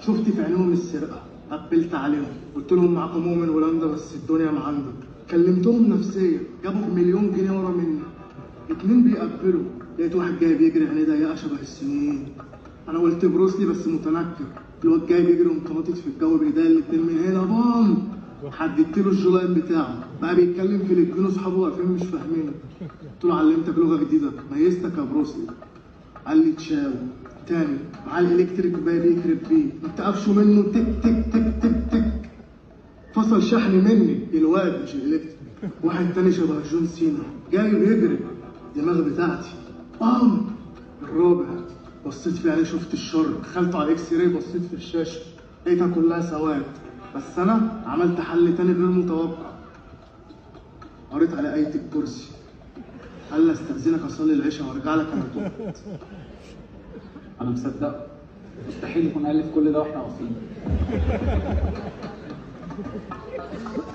شفت في عينهم السرقه، قبلت عليهم قلت لهم معاكم مؤمن هولندا بس الدنيا ما عندك. كلمتهم نفسيا جابوا بمليون جنيه ورا مني. اتنين بيقبلوا لقيت واحد جاي بيجري عينيه ضيقه شبه السنين. انا قلت بروسلي بس متنكر. الواد جاي بيجري ومتنطط في الجو بايديا الاتنين من هنا بام. حددت له الجولاين بتاعه بقى بيتكلم فلبيني واصحابه واقفين مش فاهمينه. قلت له علمتك لغه جديده ميزتك يا بروسلي. قال لي تشاو. تاني مع الالكتريك بقى بيكرب بيه ما بتقفشوا منه تك تك تك تك تك. فصل شحن مني الواد مش الالكتريك. واحد تاني شبه جون سينا جاي بيجري الدماغ بتاعتي بام. الرابع بصيت فيه عليه شفت الشر، دخلت على الاكس راي بصيت في الشاشه لقيتها كلها سواد. بس انا عملت حل تاني غير متوقع. قريت على آية الكرسي. قال لي استأذنك اصلي العشاء وارجع لك انا تهت. انا مصدق، مستحيل يكون الف كل ده واحنا واقفين.